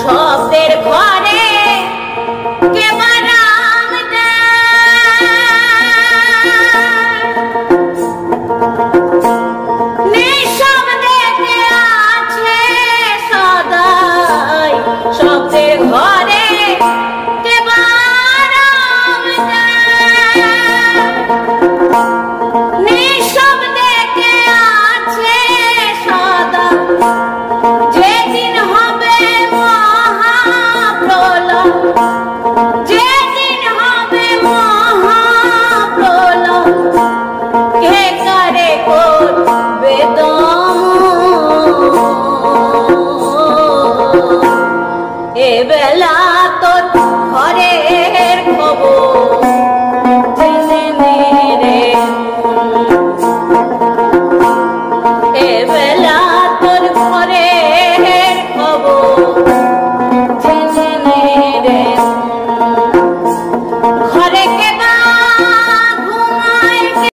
শব্দের ঘরে কে বারাম নিঃশব্দে কে আছে সদাই শব্দের ঘরে কে বারাম নিঃশব্দে কে আছে সদা যেদিন হবে মহাপ্রলয় যেদিন হবে মহাপ্রলয় কে কারে করবে এ বেলা তোর ঘরের খবর